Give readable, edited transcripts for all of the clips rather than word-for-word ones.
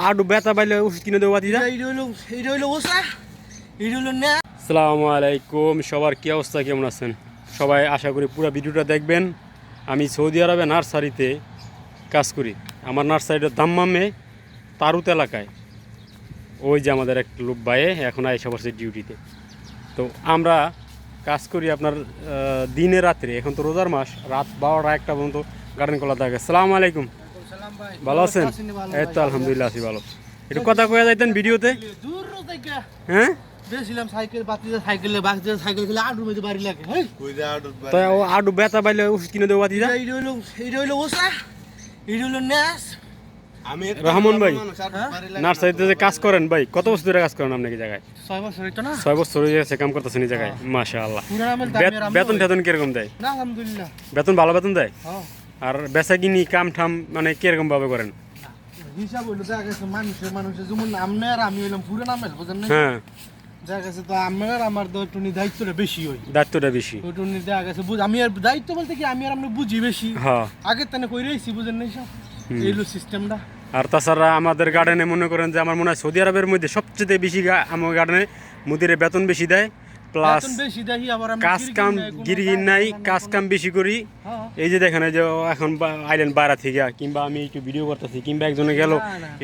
Ado বেতা বাইলে ওষুধ কিনে দেবো বাতি আসসালামু আলাইকুম। সবার কি অবস্থা, কেমন আছেন সবাই? আশা করি পুরো ভিডিওটা দেখবেন। আমি সৌদি আরবে নার্সারিতে কাজ করি। আমার নার্সারিটার দাম্মামে তারুত এলাকায়। ওই যে আমাদের এক লোক বাইয়ে এখন আইসা পড়ছে ডিউটিতে। তো আমরা কাজ করি আপনার দিনে রাত্রে। এখন তো রোজার মাস, রাত 12টা 1টা পর্যন্ত গার্ডেন খোলা থাকে। আসসালামু আলাইকুম, ভালো আছেন? এই তো আলহামদুলিল্লাহ আছি ভালো। একটু কথা কয়ে যাইতেন ভিডিওতে। হ্যাঁ আডু বেতা বাইলে ওষুধ কিনে দেবো বাতি। রহমান ভাই, নার্সারিতে যে কাজ করেন ভাই, কত বছর ধরে কাজ করেন আপনি? কি জায়গায় 6 বছর হয়ে গেছে কাম করতেছেন এই জায়গায়? মাশাআল্লাহ। বেতন টেতন কিরকম দেয়? বেতন ভালো বেতন দেয়? আর বেচা কিনি কাম ঠাম মানে কিরকম ভাবে করেন? হিসাব হইলো দেখা গেছে মানুষের যেমন আমি আর আমি হইলাম পুরো নামের, বুঝেন না? হ্যাঁ, দেখা গেছে তো আমার আমার তো একটু দায়িত্বটা বেশি হয়। দায়িত্বটা বেশি ওইটু দেখা গেছে আমি আর দায়িত্ব বলতে কি আমি আর আপনি বুঝি বেশি। হ্যাঁ, আগে তানে কই রইছি, বুঝেন না? সব এই হলো সিস্টেমটা। আর তাছাড়া আমাদের গার্ডেনে মনে করেন যে আমার মনে হয় সৌদি আরবের মধ্যে সবচেয়ে বেশি আমার গার্ডেনে মুদিরে বেতন বেশি দেয়, প্লাস কাজ কাম গিরগির নাই, কাজ কাম বেশি করি। এই যে দেখেন, এই যে এখন আইলেন বাইরে থেকে, কিংবা আমি একটু ভিডিও করতেছি, কিংবা একজনে গেল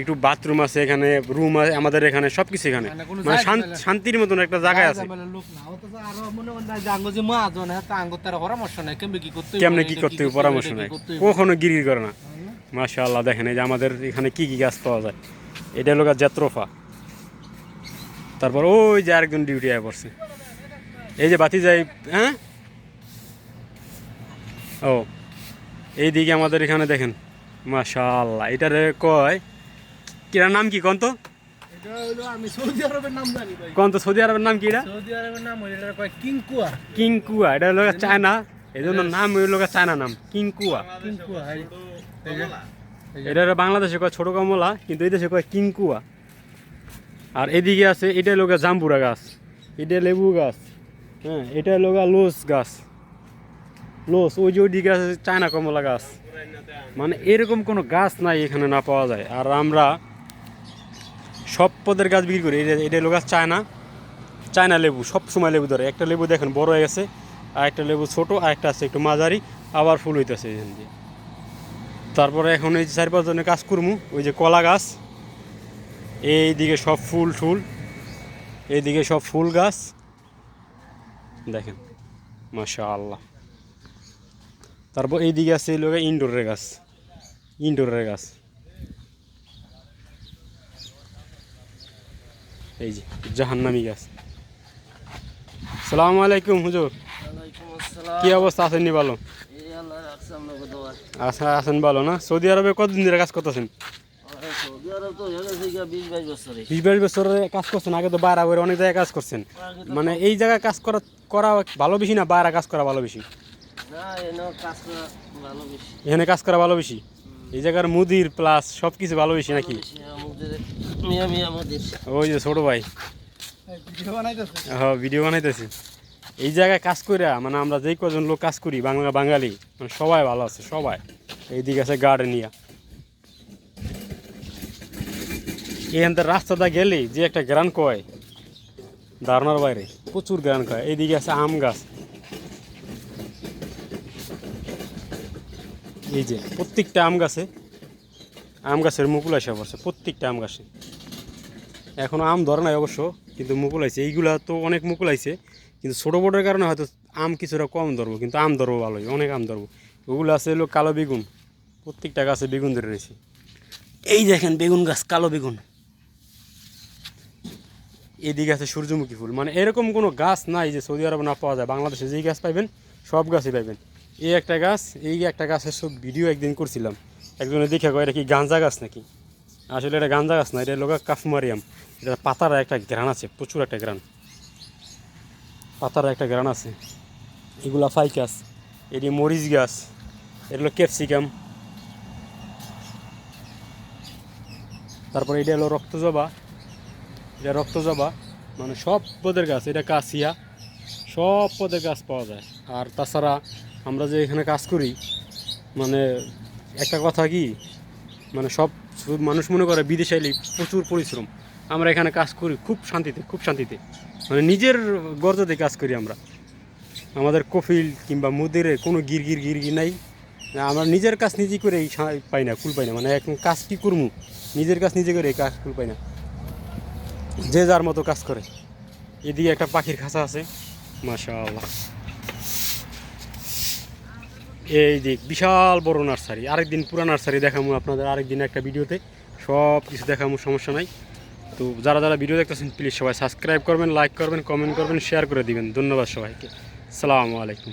একটু বাথরুম আছে এখানে, রুম আছে আমাদের এখানে, সবকিছু এখানে মানে শান্তির মতন একটা জায়গায় আছে। কেমনে কি করতে হবে পরামর্শ নাই, কখনো গিরগির করে না। মাশাআল্লাহ, দেখেন এই যে আমাদের এখানে কি কি গাছ পাওয়া যায়। এটা হলো জাত্রফা। তারপর ওই যে আরেকজন ডিউটি আয় পড়ছে, এই যে বাতি যাই। হ্যাঁ, ও এইদিকে আমাদের এখানে দেখেন মাশাআল্লাহ। এটারে কয় কিরা নাম কি কন তো? আমি সৌদি আরবের নাম জানি ভাই। কন তো সৌদি আরবের নাম কি? এটা সৌদি আরবের নাম হইলো কয় কিংকুয়া। কিংকুয়া, এটা হলো চায়না, এই জন্য নাম হইলো চায়না নাম কিংকুয়া। কিংকুয়া এটা বাংলাদেশে কয় ছোট কমলা, কিন্তু এই দেশে কয় কিংকুয়া। আর এদিকে আছে এটা লোক জাম্বুরা গাছ, এটা লেবু গাছ। হ্যাঁ, এটা লোক লোস গাছ, লোস। ওই যে ওইদিকে আছে চায়না কমলা গাছ। মানে এরকম কোনো গাছ নাই এখানে না পাওয়া যায়। আর আমরা সব পদের গাছ বিক্রি করি। এটা লোক চায়না, চায়না লেবু সব সময় লেবু ধরে। একটা লেবু দেখেন বড় হয়ে গেছে, আর একটা লেবু ছোট, আর একটা আছে একটু মাঝারি, আবার ফুল হইতেছে এখান দিয়ে। তারপরে এখন এই যে 4-5 জনের কাজ করবো। ওই যে কলা গাছ, এইদিকে সব ফুল টুল, এইদিকে সব ফুল গাছ দেখেন মাশাআল্লাহ। তারপর এইদিকে আছে এই লোক ইনডোরের গাছ, ইনডোরের গাছ। এই যে জাহান্নামী গাছ। আসসালামু আলাইকুম হুজুর, কি অবস্থা আছেন? নি ভালো আচ্ছা, আছেন ভালো না? সৌদি আরবে কতদিন ধরে কাজ করতেছেন? 20-22 বছরের কাজ করছেন। আগে তো বাইরে বাইরে অনেক জায়গায় কাজ করছেন। মানে এই জায়গায় কাজ করা ভালো বেশি না বাইরে কাজ করা ভালো বেশি? এখানে কাজ করা ভালো বেশি। এই জায়গার মুদির প্লাস সব কিছু ভালো বেশি নাকি? ওই যে ছোট ভাই হ্যাঁ ভিডিও বানাইতেছি। এই জায়গায় কাজ করে মানে আমরা যেই কজন লোক কাজ করি বাঙালি, মানে সবাই ভালো আছে সবাই। এইদিকে আছে গার্ডেনিয়া। এখান রাস্তাটা গেলে যে একটা গ্রান কয় ধারণার বাইরে, প্রচুর গ্রান কয়। এইদিকে আছে আম গাছ। এই যে প্রত্যেকটা আম গাছের মুকুল আসে পড়ছে, প্রত্যেকটা আম গাছে। এখনও আম ধরে নাই অবশ্য, কিন্তু মুকুল আইছে। এইগুলা তো অনেক মুকুল আইছে, কিন্তু ছোটো বড়োর কারণে হয়তো আম কিছুটা কম ধরবো, কিন্তু আম ধরবো ভালোই, অনেক আম ধরবো। ওগুলো আছে হলো কালো বেগুন, প্রত্যেকটা গাছে বেগুন ধরে রয়েছে। এই দেখেন বেগুন গাছ, কালো বেগুন। এদিকে আছে সূর্যমুখী ফুল। মানে এরকম কোনো গাছ নাই যে সৌদি আরবে না পাওয়া যায়। বাংলাদেশে যেই গাছ পাইবেন সব গাছই পাইবেন। এই একটা গাছ, এই একটা গাছের সব ভিডিও একদিন করছিলাম, একজনে দেখে কয় এটা কি গাঁজা গাছ নাকি? আসলে এটা গাঁজা গাছ না, এটা লোক কাফমারিয়াম। এটা পাতার একটা গ্রান আছে, প্রচুর একটা গ্রান, পাতার একটা গ্রান আছে। এগুলা ফাইকাস, এটি মরিচ গাছ, এগুলো ক্যাপসিকাম। তারপরে এটা হলো রক্তজবা, এটা রক্তজবা। মানে সব পদের গাছ। এটা কাছিয়া, সব পদের গাছ পাওয়া যায়। আর তাছাড়া আমরা যে এখানে কাজ করি, মানে একটা কথা কি, মানে সব মানুষ মনে করে বিদেশে এলে প্রচুর পরিশ্রম, আমরা এখানে কাজ করি খুব শান্তিতে, খুব শান্তিতে, মানে নিজের গর্জতে কাজ করি আমরা। আমাদের কফিল কিংবা মুদিরে কোনো গিরগির নাই, আমরা নিজের কাজ নিজে করে পাই না, কুল পাই না, মানে এখন কাজ কী করবো, নিজের কাজ নিজে করে কাজ কুল পাই না, যে যার মতো কাজ করে। এদিকে একটা পাখির খাঁচা আছে, মাশাআল্লাহ। এই দিক বিশাল বড় নার্সারি, আরেকদিন পুরা নার্সারি দেখাবো আপনাদের, আরেকদিন একটা ভিডিওতে সব কিছু দেখাবো, সমস্যা নাই। তো যারা যারা ভিডিও দেখতেছেন প্লিজ সবাই সাবস্ক্রাইব করবেন, লাইক করবেন, কমেন্ট করবেন, শেয়ার করে দিবেন। ধন্যবাদ সবাইকে, আসসালামু আলাইকুম।